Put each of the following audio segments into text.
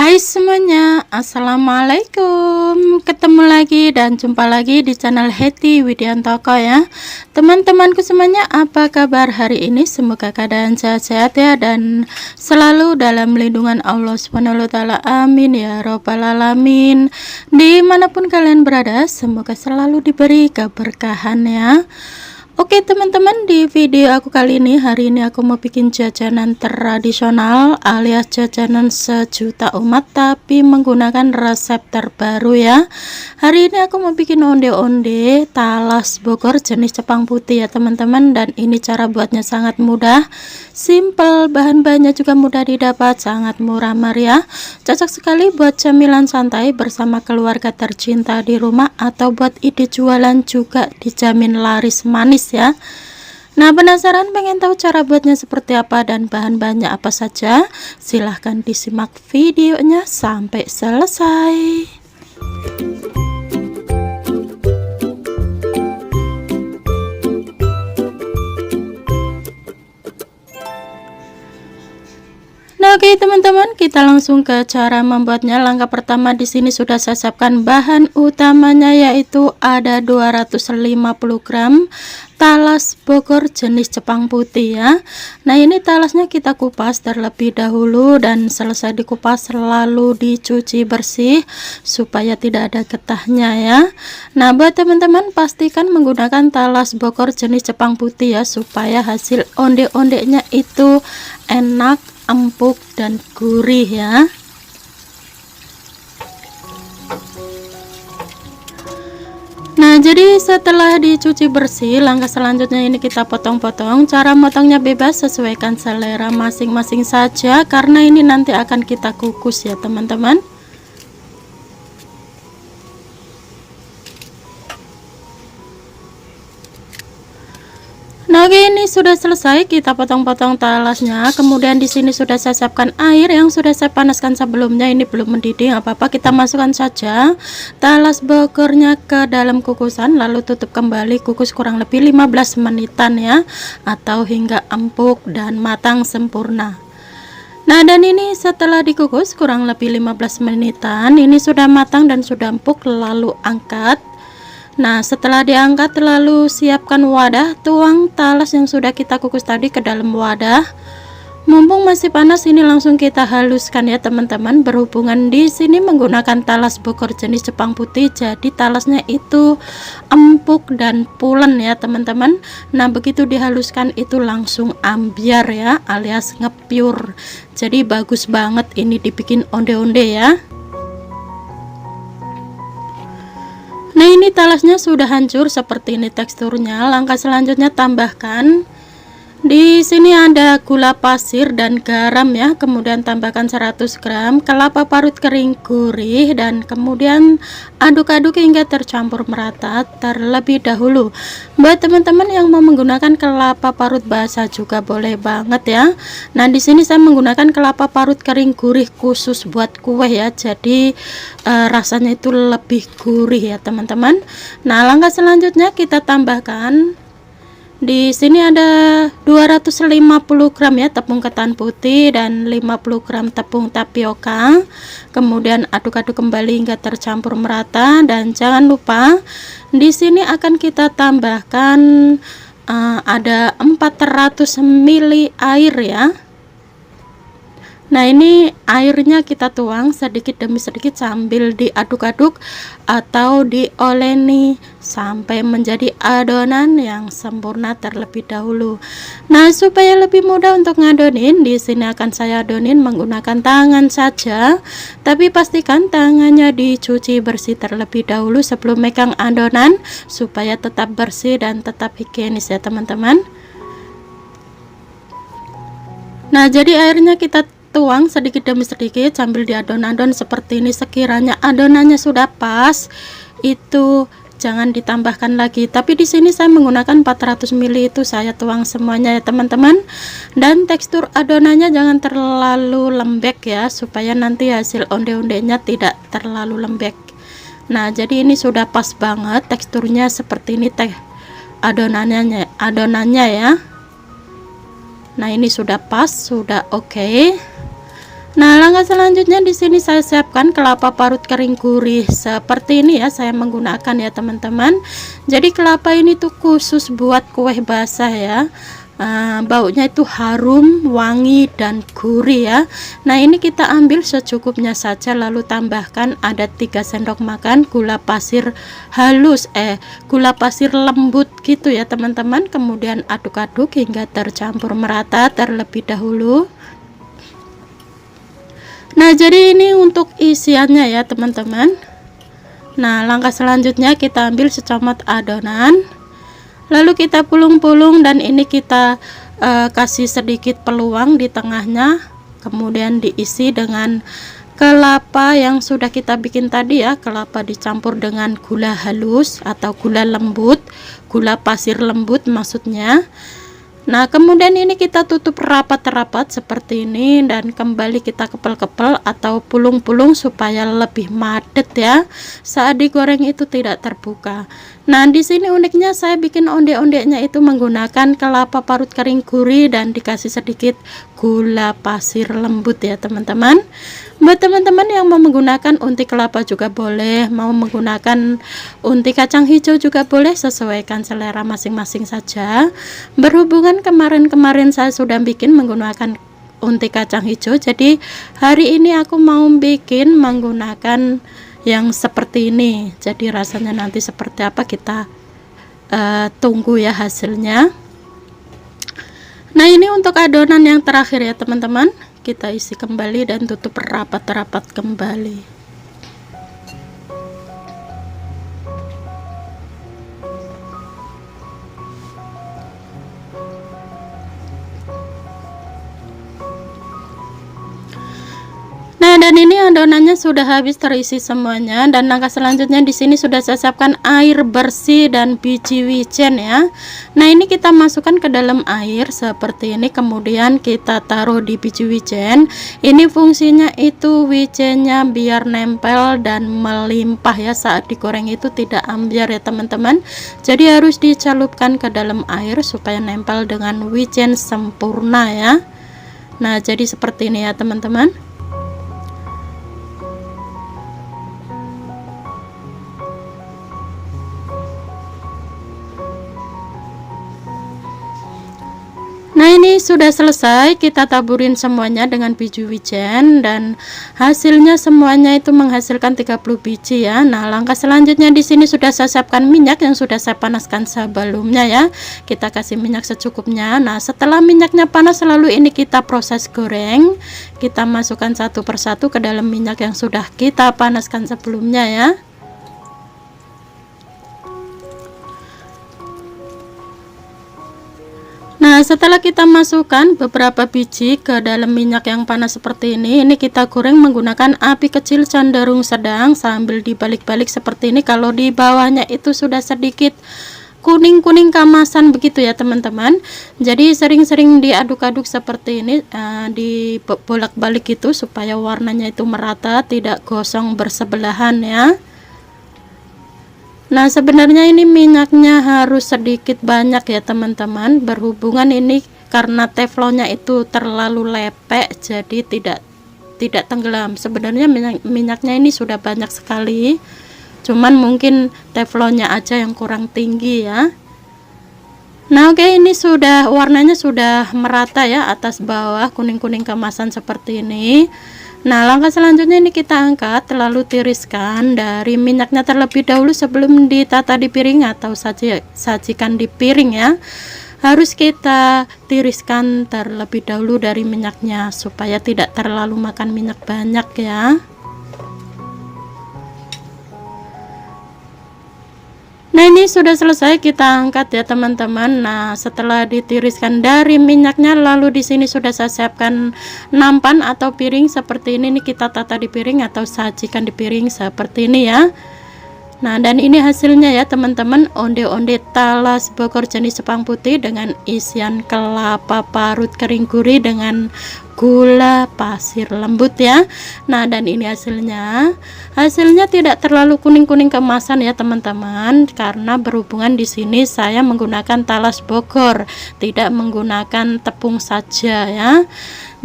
Hai semuanya, assalamualaikum. Ketemu lagi dan jumpa lagi di channel Hetty Widiantoko ya. Teman-temanku semuanya, apa kabar hari ini? Semoga keadaan sehat-sehat ya dan selalu dalam lindungan Allah SWT. Amin ya robbal alamin. Dimanapun kalian berada, semoga selalu diberi keberkahan ya. Oke teman-teman, di video aku kali ini, hari ini aku mau bikin jajanan tradisional alias jajanan sejuta umat, tapi menggunakan resep terbaru ya. Hari ini aku mau bikin onde-onde talas Bogor jenis Jepang putih ya teman-teman. Dan ini cara buatnya sangat mudah, simple, bahan-bahannya juga mudah didapat, sangat murah meriah. Cocok sekali buat camilan santai bersama keluarga tercinta di rumah, atau buat ide jualan juga dijamin laris manis ya. Nah, penasaran pengen tahu cara buatnya seperti apa dan bahan-bahannya apa saja? Silahkan disimak videonya sampai selesai. Nah, oke teman-teman, kita langsung ke cara membuatnya. Langkah pertama, di sini sudah saya siapkan bahan utamanya, yaitu ada 250 gram talas Bogor jenis Jepang putih ya. Nah, ini talasnya kita kupas terlebih dahulu, dan selesai dikupas lalu dicuci bersih supaya tidak ada getahnya ya. Nah, buat teman-teman pastikan menggunakan talas Bogor jenis Jepang putih ya, supaya hasil onde-ondenya itu enak, empuk dan gurih ya. Nah, jadi setelah dicuci bersih, langkah selanjutnya ini kita potong-potong. Cara motongnya bebas, sesuaikan selera masing-masing saja, karena ini nanti akan kita kukus ya teman-teman. Nah, ini sudah selesai, kita potong-potong talasnya. Kemudian di sini sudah saya siapkan air yang sudah saya panaskan sebelumnya. Ini belum mendidih, apa-apa, kita masukkan saja talas Bogornya ke dalam kukusan, lalu tutup kembali, kukus kurang lebih 15 menitan ya, atau hingga empuk dan matang sempurna. Nah, dan ini setelah dikukus kurang lebih 15 menitan, ini sudah matang dan sudah empuk, lalu angkat. Nah, setelah diangkat lalu siapkan wadah, tuang talas yang sudah kita kukus tadi ke dalam wadah. Mumpung masih panas, ini langsung kita haluskan ya teman-teman. Berhubungan di sini menggunakan talas Bogor jenis Jepang putih, jadi talasnya itu empuk dan pulen ya teman-teman. Nah, begitu dihaluskan itu langsung ambiar ya, alias ngepiur. Jadi bagus banget ini dibikin onde-onde ya. Nah, ini talasnya sudah hancur seperti ini teksturnya. Langkah selanjutnya tambahkan, di sini ada gula pasir dan garam ya. Kemudian tambahkan 100 gram kelapa parut kering gurih, dan kemudian aduk-aduk hingga tercampur merata terlebih dahulu. Buat teman-teman yang mau menggunakan kelapa parut basah juga boleh banget ya. Nah, di sini saya menggunakan kelapa parut kering gurih khusus buat kue ya. Jadi rasanya itu lebih gurih ya teman-teman. Nah, langkah selanjutnya kita tambahkan, di sini ada 250 gram ya tepung ketan putih dan 50 gram tepung tapioka. Kemudian aduk-aduk kembali hingga tercampur merata, dan jangan lupa di sini akan kita tambahkan ada 400 ml air ya. Nah, ini airnya kita tuang sedikit demi sedikit sambil diaduk-aduk atau dioleni sampai menjadi adonan yang sempurna terlebih dahulu. Nah, supaya lebih mudah untuk ngadonin, di sini akan saya adonin menggunakan tangan saja, tapi pastikan tangannya dicuci bersih terlebih dahulu sebelum megang adonan supaya tetap bersih dan tetap higienis ya teman-teman. Nah, jadi airnya kita tuang sedikit demi sedikit sambil diadon-adon seperti ini. Sekiranya adonannya sudah pas, itu jangan ditambahkan lagi. Tapi di sini saya menggunakan 400 ml, itu saya tuang semuanya ya teman-teman. Dan tekstur adonannya jangan terlalu lembek ya, supaya nanti hasil onde-ondenya tidak terlalu lembek. Nah, jadi ini sudah pas banget teksturnya seperti ini adonannya ya. Nah, ini sudah pas, sudah oke. Nah, langkah selanjutnya di sini saya siapkan kelapa parut kering gurih seperti ini ya, saya menggunakan ya teman-teman. Jadi kelapa ini tuh khusus buat kue basah ya. Baunya itu harum, wangi dan gurih ya. Nah, ini kita ambil secukupnya saja, lalu tambahkan ada 3 sendok makan gula pasir halus, gula pasir lembut gitu ya teman-teman. Kemudian aduk-aduk hingga tercampur merata terlebih dahulu. Nah, jadi ini untuk isiannya ya teman-teman. Nah, langkah selanjutnya kita ambil secamot adonan, lalu kita pulung-pulung dan ini kita kasih sedikit peluang di tengahnya, kemudian diisi dengan kelapa yang sudah kita bikin tadi ya. Kelapa dicampur dengan gula halus atau gula lembut, gula pasir lembut maksudnya. Nah, kemudian ini kita tutup rapat-rapat seperti ini dan kembali kita kepel-kepel atau pulung-pulung supaya lebih madet ya. Saat digoreng itu tidak terbuka. Nah, di sini uniknya saya bikin onde-ondenya itu menggunakan kelapa parut kering gurih dan dikasih sedikit gula pasir lembut ya teman-teman. Buat teman-teman yang mau menggunakan unti kelapa juga boleh, mau menggunakan unti kacang hijau juga boleh, sesuaikan selera masing-masing saja. Berhubungan kemarin-kemarin saya sudah bikin menggunakan unti kacang hijau, jadi hari ini aku mau bikin menggunakan yang seperti ini. Jadi rasanya nanti seperti apa kita tunggu ya hasilnya. Nah, ini untuk adonan yang terakhir ya teman-teman, kita isi kembali dan tutup rapat-rapat kembali. Nah, dan ini adonannya sudah habis terisi semuanya, dan langkah selanjutnya di sini sudah saya siapkan air bersih dan biji wijen ya. Nah, ini kita masukkan ke dalam air seperti ini, kemudian kita taruh di biji wijen. Ini fungsinya itu wijennya biar nempel dan melimpah ya, saat digoreng itu tidak ambiar ya teman-teman. Jadi harus dicelupkan ke dalam air supaya nempel dengan wijen sempurna ya. Nah, jadi seperti ini ya teman-teman. Nah, ini sudah selesai, kita taburin semuanya dengan biji wijen dan hasilnya semuanya itu menghasilkan 30 biji ya. Nah, langkah selanjutnya di sini sudah saya siapkan minyak yang sudah saya panaskan sebelumnya ya. Kita kasih minyak secukupnya. Nah, setelah minyaknya panas, lalu ini kita proses goreng. Kita masukkan satu persatu ke dalam minyak yang sudah kita panaskan sebelumnya ya. Nah, setelah kita masukkan beberapa biji ke dalam minyak yang panas seperti ini kita goreng menggunakan api kecil cenderung sedang sambil dibalik-balik seperti ini. Kalau di bawahnya itu sudah sedikit kuning-kuning kemasan begitu ya teman-teman. Jadi sering-sering diaduk-aduk seperti ini, dibolak-balik gitu supaya warnanya itu merata, tidak gosong bersebelahan ya. Nah, sebenarnya ini minyaknya harus sedikit banyak ya teman-teman, berhubungan ini karena teflonnya itu terlalu lepek jadi tidak tenggelam. Sebenarnya minyaknya ini sudah banyak sekali, cuman mungkin teflonnya aja yang kurang tinggi ya. Nah, oke, ini sudah warnanya sudah merata ya, atas bawah kuning-kuning kemasan seperti ini. Nah, langkah selanjutnya ini kita angkat lalu tiriskan dari minyaknya terlebih dahulu sebelum ditata di piring atau sajikan di piring ya. Harus kita tiriskan terlebih dahulu dari minyaknya supaya tidak terlalu makan minyak banyak ya. Nah, ini sudah selesai, kita angkat ya teman-teman. Nah, setelah ditiriskan dari minyaknya, lalu di sini sudah saya siapkan nampan atau piring seperti ini. Nih kita tata di piring atau sajikan di piring seperti ini ya. Nah, dan ini hasilnya ya teman-teman, onde-onde talas Bogor jenis Jepang putih dengan isian kelapa parut kering gurih dengan gula pasir lembut ya. Nah, dan ini hasilnya tidak terlalu kuning-kuning kemasan ya teman-teman, karena berhubungan di sini saya menggunakan talas Bogor, tidak menggunakan tepung saja ya.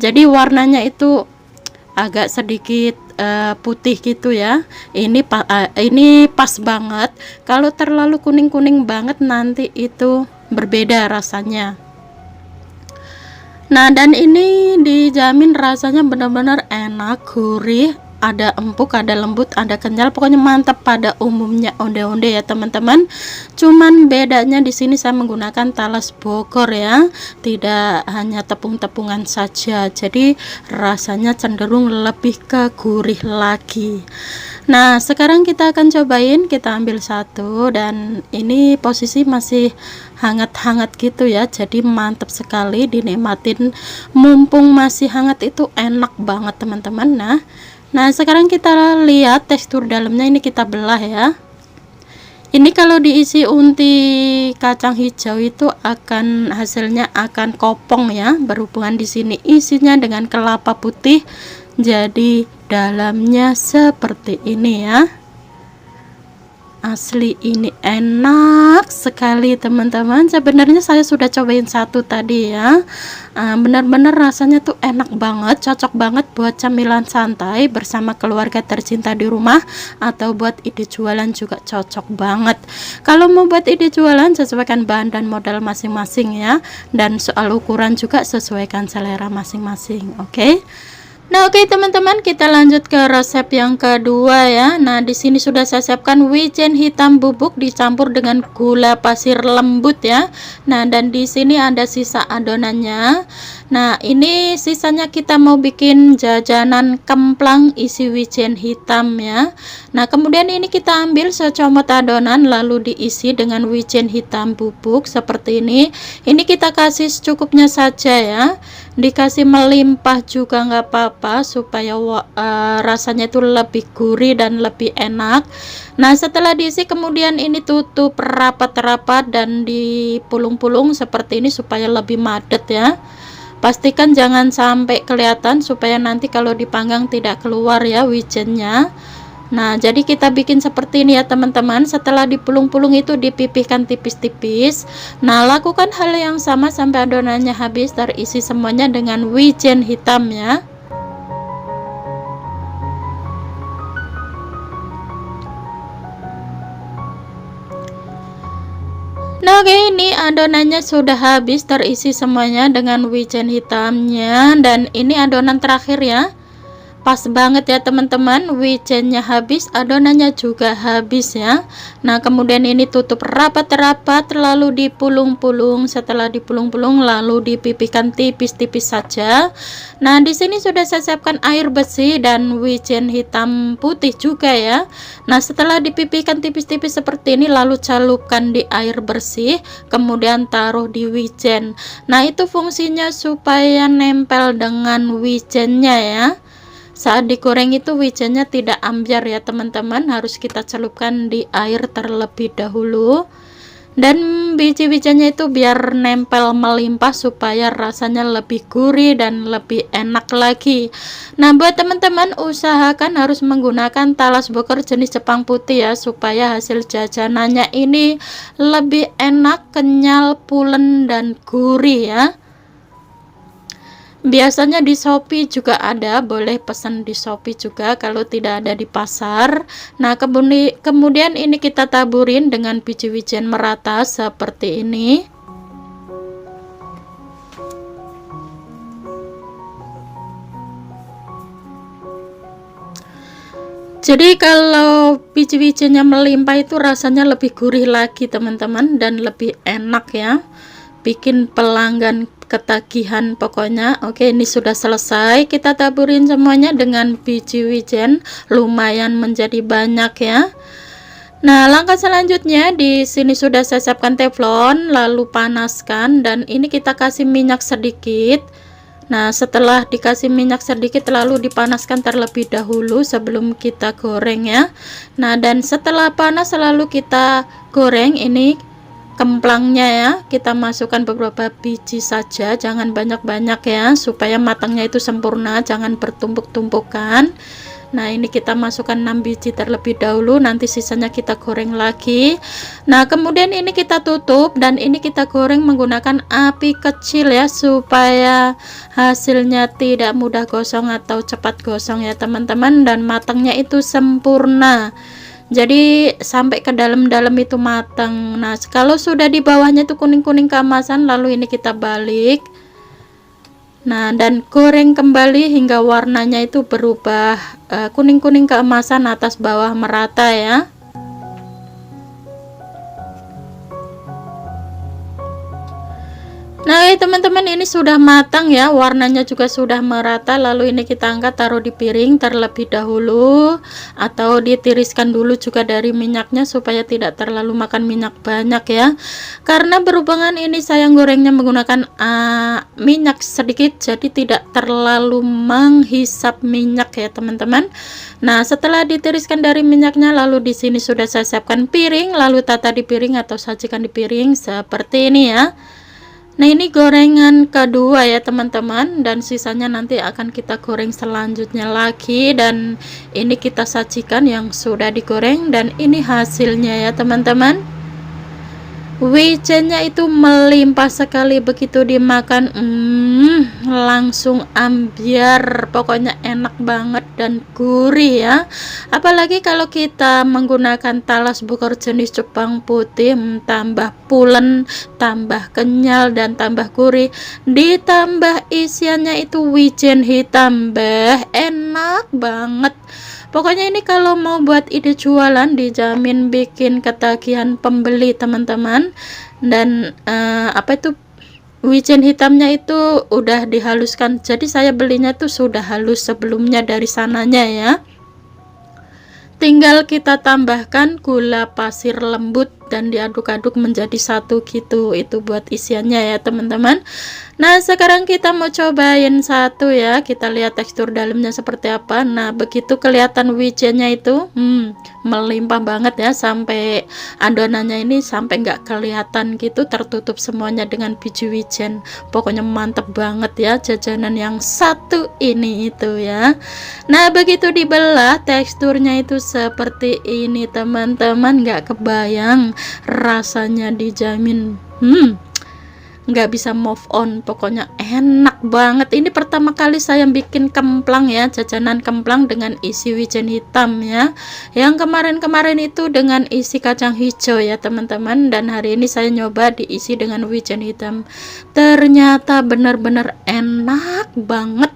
Jadi warnanya itu agak sedikit putih gitu ya. Ini pas banget. Kalau terlalu kuning-kuning banget nanti itu berbeda rasanya. Nah, dan ini dijamin rasanya benar-benar enak, gurih, ada empuk, ada lembut, ada kenyal, pokoknya mantap pada umumnya onde-onde ya teman-teman. Cuman bedanya di sini saya menggunakan talas Bogor ya, tidak hanya tepung-tepungan saja, jadi rasanya cenderung lebih ke gurih lagi. Nah, sekarang kita akan cobain, kita ambil satu, dan ini posisi masih hangat-hangat gitu ya, jadi mantap sekali dinikmatin mumpung masih hangat, itu enak banget teman-teman. Nah sekarang kita lihat tekstur dalamnya, ini kita belah ya. Ini kalau diisi unti kacang hijau itu akan hasilnya akan kopong ya, berhubungan di sini isinya dengan kelapa putih, jadi dalamnya seperti ini ya. Asli ini enak sekali teman-teman. Sebenarnya saya sudah cobain satu tadi ya, benar-benar rasanya tuh enak banget, cocok banget buat camilan santai bersama keluarga tercinta di rumah, atau buat ide jualan juga cocok banget. Kalau mau buat ide jualan, sesuaikan bahan dan modal masing-masing ya, dan soal ukuran juga sesuaikan selera masing-masing. Oke. Nah, oke teman-teman, kita lanjut ke resep yang kedua ya. Nah, di sini sudah saya siapkan wijen hitam bubuk dicampur dengan gula pasir lembut ya. Nah, dan di sini ada sisa adonannya. Nah, ini sisanya kita mau bikin jajanan kemplang isi wijen hitam ya. Nah, kemudian ini kita ambil secomot adonan lalu diisi dengan wijen hitam bubuk seperti ini. Ini kita kasih secukupnya saja ya. Dikasih melimpah juga nggak apa-apa, supaya rasanya itu lebih gurih dan lebih enak. Nah, setelah diisi kemudian ini tutup rapat-rapat dan dipulung-pulung seperti ini supaya lebih madet ya. Pastikan jangan sampai kelihatan supaya nanti kalau dipanggang tidak keluar ya wijennya. Nah, jadi kita bikin seperti ini ya teman-teman. Setelah dipulung-pulung itu dipipihkan tipis-tipis. Nah, lakukan hal yang sama sampai adonannya habis terisi semuanya dengan wijen hitam ya. Nah, oke, ini adonannya sudah habis terisi semuanya dengan wijen hitamnya, dan ini adonan terakhir ya. Pas banget ya teman-teman, wijennya habis, adonannya juga habis ya. Nah, kemudian ini tutup rapat-rapat lalu dipulung-pulung. Setelah dipulung-pulung lalu dipipihkan tipis-tipis saja. Nah, di sini sudah saya siapkan air bersih dan wijen hitam putih juga ya. Nah, setelah dipipihkan tipis-tipis seperti ini lalu celupkan di air bersih, kemudian taruh di wijen. Nah, itu fungsinya supaya nempel dengan wijennya ya. Saat digoreng itu wijennya tidak ambyar ya teman-teman, harus kita celupkan di air terlebih dahulu, dan biji-bijinya itu biar nempel melimpah supaya rasanya lebih gurih dan lebih enak lagi. Nah, buat teman-teman usahakan harus menggunakan talas Bogor jenis Jepang putih ya, supaya hasil jajanannya ini lebih enak, kenyal, pulen, dan gurih ya. Biasanya di Shopee juga ada, boleh pesan di Shopee juga kalau tidak ada di pasar. Nah, kemudian ini kita taburin dengan biji wijen merata seperti ini. Jadi kalau biji wijennya melimpah itu rasanya lebih gurih lagi teman-teman, dan lebih enak ya, bikin pelanggan ketagihan pokoknya. Oke, ini sudah selesai, kita taburin semuanya dengan biji wijen, lumayan menjadi banyak ya. Nah, langkah selanjutnya di sini sudah saya siapkan teflon lalu panaskan, dan ini kita kasih minyak sedikit. Nah, setelah dikasih minyak sedikit lalu dipanaskan terlebih dahulu sebelum kita goreng ya. Nah, dan setelah panas lalu kita goreng ini kemplangnya ya. Kita masukkan beberapa biji saja, jangan banyak-banyak ya, supaya matangnya itu sempurna, jangan bertumpuk-tumpukan. Nah, ini kita masukkan 6 biji terlebih dahulu, nanti sisanya kita goreng lagi. Nah, kemudian ini kita tutup dan ini kita goreng menggunakan api kecil ya, supaya hasilnya tidak mudah gosong atau cepat gosong ya teman-teman, dan matangnya itu sempurna. Jadi sampai ke dalam-dalam itu matang. Nah, kalau sudah di bawahnya itu kuning-kuning keemasan, lalu ini kita balik. Nah, dan goreng kembali hingga warnanya itu berubah kuning-kuning keemasan, atas bawah merata ya. Nah, teman-teman, ini sudah matang ya, warnanya juga sudah merata. Lalu ini kita angkat, taruh di piring terlebih dahulu, atau ditiriskan dulu juga dari minyaknya supaya tidak terlalu makan minyak banyak ya. Karena berhubungan ini saya gorengnya menggunakan minyak sedikit, jadi tidak terlalu menghisap minyak ya teman-teman. Nah, setelah ditiriskan dari minyaknya, lalu di sini sudah saya siapkan piring, lalu tata di piring atau sajikan di piring seperti ini ya. Nah, ini gorengan kedua ya teman-teman, dan sisanya nanti akan kita goreng selanjutnya lagi. Dan ini kita sajikan yang sudah digoreng, dan ini hasilnya ya teman-teman. Wijennya itu melimpah sekali, begitu dimakan langsung ambiar, pokoknya enak banget dan gurih ya. Apalagi kalau kita menggunakan talas bokor jenis Jepang putih, tambah pulen, tambah kenyal, dan tambah gurih, ditambah isiannya itu wijen hitam, enak banget. Pokoknya ini kalau mau buat ide jualan, dijamin bikin ketagihan pembeli teman-teman. Dan wijen hitamnya itu udah dihaluskan, jadi saya belinya tuh sudah halus sebelumnya dari sananya ya. Tinggal kita tambahkan gula pasir lembut dan diaduk-aduk menjadi satu gitu. Itu buat isiannya ya teman-teman. Nah, sekarang kita mau cobain satu ya, kita lihat tekstur dalamnya seperti apa. Nah, begitu kelihatan wijennya itu melimpah banget ya, sampai adonannya ini sampai nggak kelihatan gitu, tertutup semuanya dengan biji wijen. Pokoknya mantep banget ya jajanan yang satu ini itu ya. Nah, begitu dibelah teksturnya itu seperti ini teman-teman, nggak kebayang rasanya, dijamin nggak bisa move on, pokoknya enak banget. Ini pertama kali saya bikin kemplang ya, jajanan kemplang dengan isi wijen hitam ya. Yang kemarin-kemarin itu dengan isi kacang hijau ya teman-teman, dan hari ini saya nyoba diisi dengan wijen hitam. Ternyata benar-benar enak banget.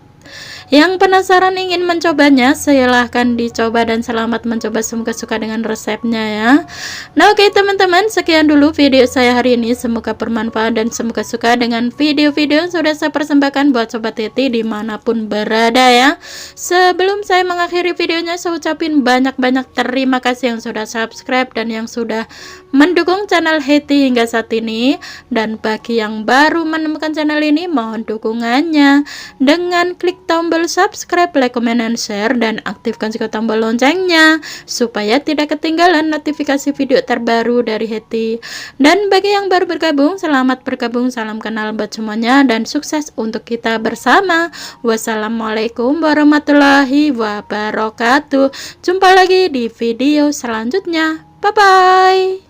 Yang penasaran ingin mencobanya, silahkan dicoba dan selamat mencoba, semoga suka dengan resepnya ya. Nah, oke teman-teman, sekian dulu video saya hari ini, semoga bermanfaat dan semoga suka dengan video-video yang sudah saya persembahkan buat Sobat Heti dimanapun berada ya. Sebelum saya mengakhiri videonya, saya ucapin banyak-banyak terima kasih yang sudah subscribe dan yang sudah mendukung channel Heti hingga saat ini. Dan bagi yang baru menemukan channel ini, mohon dukungannya dengan klik tombol subscribe, like, comment, dan share, dan aktifkan juga tombol loncengnya supaya tidak ketinggalan notifikasi video terbaru dari Heti. Dan bagi yang baru bergabung, selamat bergabung, salam kenal buat semuanya, dan sukses untuk kita bersama. Wassalamualaikum warahmatullahi wabarakatuh. Jumpa lagi di video selanjutnya. Bye bye.